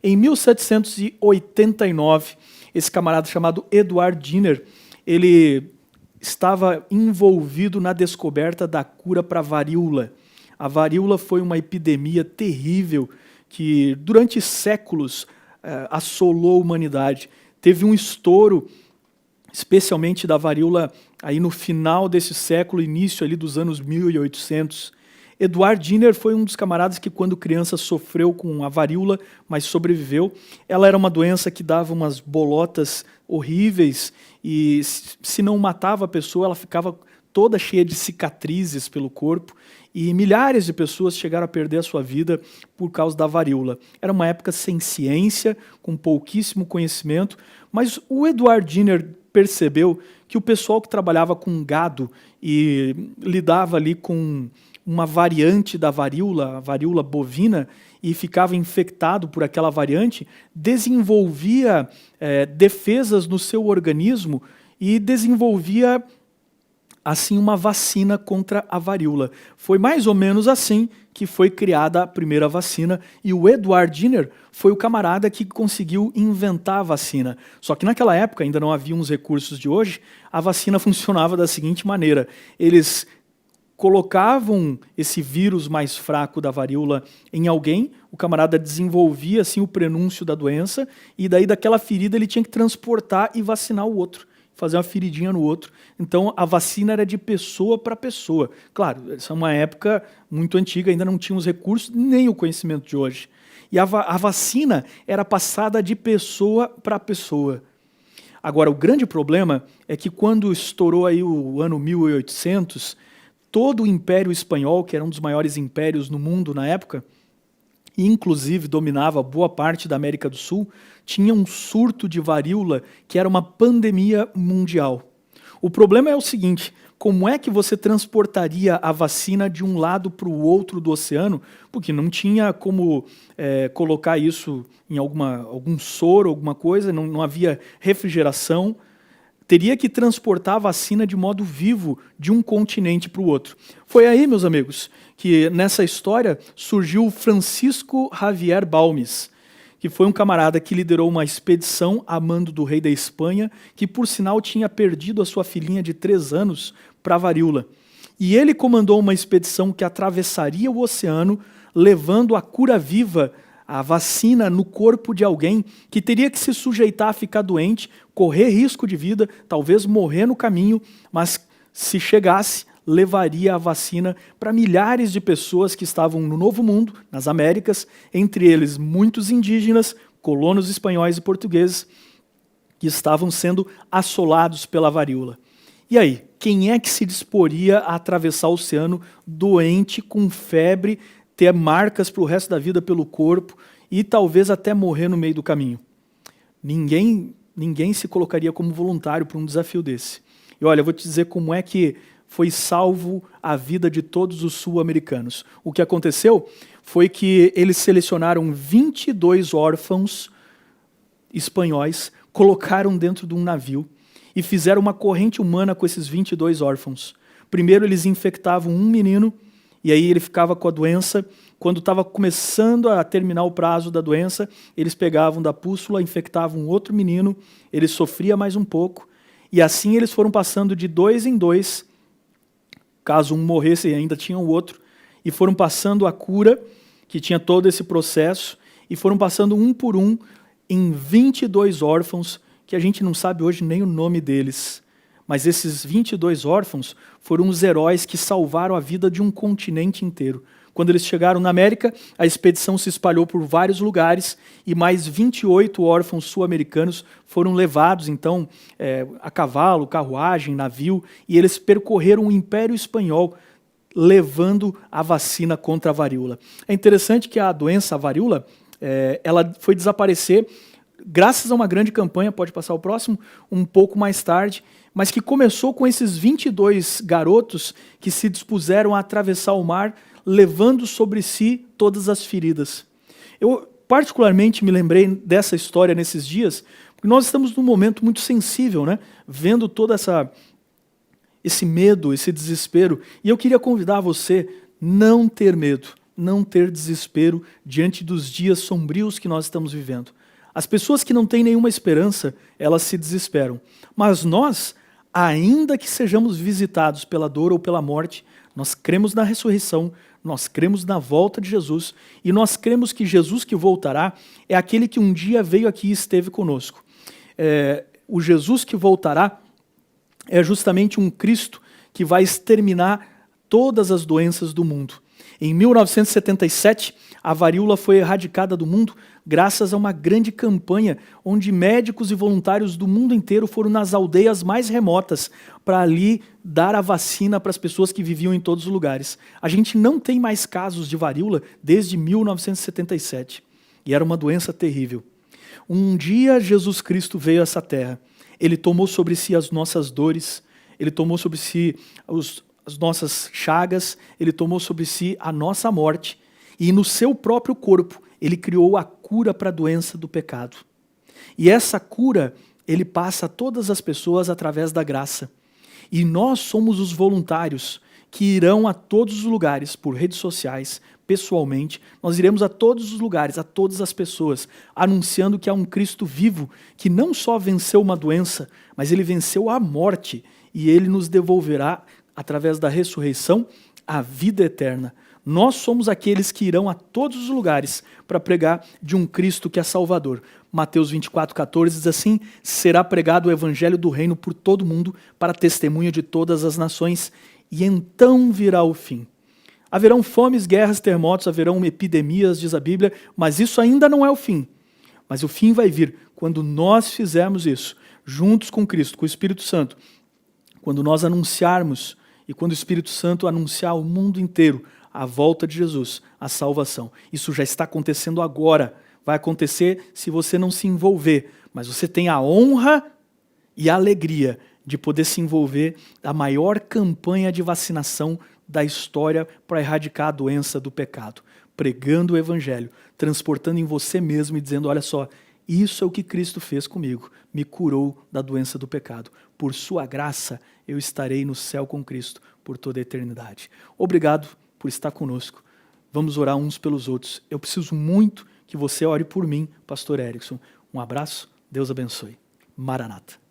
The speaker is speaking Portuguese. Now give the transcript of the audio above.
Em 1789, esse camarada chamado Edward Jenner, ele estava envolvido na descoberta da cura para a varíola. A varíola foi uma epidemia terrível que, durante séculos, assolou a humanidade. Teve um estouro, especialmente da varíola, aí no final desse século, início ali dos anos 1800. Edward Jenner foi um dos camaradas que, quando criança, sofreu com a varíola, mas sobreviveu. Ela era uma doença que dava umas bolotas horríveis e, se não matava a pessoa, ela ficava toda cheia de cicatrizes pelo corpo. E milhares de pessoas chegaram a perder a sua vida por causa da varíola. Era uma época sem ciência, com pouquíssimo conhecimento, mas o Edward Jenner percebeu que o pessoal que trabalhava com gado e lidava ali com uma variante da varíola, a varíola bovina, e ficava infectado por aquela variante, desenvolvia defesas no seu organismo e desenvolvia assim uma vacina contra a varíola. Foi mais ou menos assim que foi criada a primeira vacina, e o Edward Jenner foi o camarada que conseguiu inventar a vacina. Só que naquela época, ainda não havia os recursos de hoje, a vacina funcionava da seguinte maneira: eles colocavam esse vírus mais fraco da varíola em alguém, o camarada desenvolvia assim o prenúncio da doença, e daí daquela ferida ele tinha que transportar e vacinar o outro, fazer uma feridinha no outro. Então a vacina era de pessoa para pessoa. Claro, essa é uma época muito antiga, ainda não tinha os recursos nem o conhecimento de hoje. E a vacina era passada de pessoa para pessoa. Agora, o grande problema é que quando estourou aí o ano 1800, todo o Império Espanhol, que era um dos maiores impérios no mundo na época, e inclusive dominava boa parte da América do Sul, tinha um surto de varíola que era uma pandemia mundial. O problema é o seguinte: como é que você transportaria a vacina de um lado para o outro do oceano? Porque não tinha como colocar isso em algum soro, alguma coisa, não havia refrigeração. Teria que transportar a vacina de modo vivo de um continente para o outro. Foi aí, meus amigos, que nessa história surgiu Francisco Javier Balmes, que foi um camarada que liderou uma expedição a mando do rei da Espanha, que por sinal tinha perdido a sua filhinha de 3 anos para a varíola. E ele comandou uma expedição que atravessaria o oceano, levando a cura viva, a vacina no corpo de alguém que teria que se sujeitar a ficar doente, correr risco de vida, talvez morrer no caminho, mas se chegasse, levaria a vacina para milhares de pessoas que estavam no Novo Mundo, nas Américas, entre eles muitos indígenas, colonos espanhóis e portugueses, que estavam sendo assolados pela varíola. E aí, quem é que se disporia a atravessar o oceano doente, com febre, ter marcas para o resto da vida pelo corpo e talvez até morrer no meio do caminho? Ninguém se colocaria como voluntário para um desafio desse. E olha, eu vou te dizer como é que foi salvo a vida de todos os sul-americanos. O que aconteceu foi que eles selecionaram 22 órfãos espanhóis, colocaram dentro de um navio e fizeram uma corrente humana com esses 22 órfãos. Primeiro eles infectavam um menino, e aí ele ficava com a doença. Quando estava começando a terminar o prazo da doença, eles pegavam da pústula, infectavam outro menino, ele sofria mais um pouco, e assim eles foram passando de 2 em 2, caso um morresse ainda tinha o outro, e foram passando a cura, que tinha todo esse processo, e foram passando um por um em 22 órfãos, que a gente não sabe hoje nem o nome deles. Mas esses 22 órfãos foram os heróis que salvaram a vida de um continente inteiro. Quando eles chegaram na América, a expedição se espalhou por vários lugares e mais 28 órfãos sul-americanos foram levados, então, a cavalo, carruagem, navio, e eles percorreram o Império Espanhol levando a vacina contra a varíola. É interessante que a doença, a varíola, ela foi desaparecer graças a uma grande campanha, pode passar o próximo, um pouco mais tarde, mas que começou com esses 22 garotos que se dispuseram a atravessar o mar, levando sobre si todas as feridas. Eu particularmente me lembrei dessa história nesses dias, porque nós estamos num momento muito sensível, né? Vendo todo esse medo, esse desespero, e eu queria convidar você a não ter medo. não ter desespero diante dos dias sombrios que nós estamos vivendo. As pessoas que não têm nenhuma esperança, elas se desesperam. Mas nós, ainda que sejamos visitados pela dor ou pela morte, nós cremos na ressurreição, nós cremos na volta de Jesus e nós cremos que Jesus que voltará é aquele que um dia veio aqui e esteve conosco. O Jesus que voltará é justamente um Cristo que vai exterminar todas as doenças do mundo. Em 1977, a varíola foi erradicada do mundo graças a uma grande campanha onde médicos e voluntários do mundo inteiro foram nas aldeias mais remotas para ali dar a vacina para as pessoas que viviam em todos os lugares. A gente não tem mais casos de varíola desde 1977 e era uma doença terrível. Um dia Jesus Cristo veio a essa terra. Ele tomou sobre si as nossas dores, ele tomou sobre si as nossas chagas, ele tomou sobre si a nossa morte e no seu próprio corpo ele criou a cura para a doença do pecado. E essa cura ele passa a todas as pessoas através da graça. E nós somos os voluntários que irão a todos os lugares, por redes sociais, pessoalmente, nós iremos a todos os lugares, a todas as pessoas, anunciando que há um Cristo vivo que não só venceu uma doença, mas ele venceu a morte e ele nos devolverá, através da ressurreição, a vida eterna. Nós somos aqueles que irão a todos os lugares para pregar de um Cristo que é Salvador. Mateus 24:14 diz assim: será pregado o evangelho do reino por todo mundo para testemunho de todas as nações, e então virá o fim. Haverão fomes, guerras, terremotos, haverão epidemias, diz a Bíblia, mas isso ainda não é o fim. Mas o fim vai vir quando nós fizermos isso, juntos com Cristo, com o Espírito Santo, quando nós anunciarmos e quando o Espírito Santo anunciar ao mundo inteiro a volta de Jesus, a salvação. Isso já está acontecendo agora. Vai acontecer se você não se envolver, mas você tem a honra e a alegria de poder se envolver na maior campanha de vacinação da história para erradicar a doença do pecado, pregando o evangelho, transportando em você mesmo e dizendo: olha só, isso é o que Cristo fez comigo, me curou da doença do pecado. Por sua graça, eu estarei no céu com Cristo por toda a eternidade. Obrigado por estar conosco. Vamos orar uns pelos outros. Eu preciso muito que você ore por mim, Pastor Erickson. Um abraço, Deus abençoe. Maranata.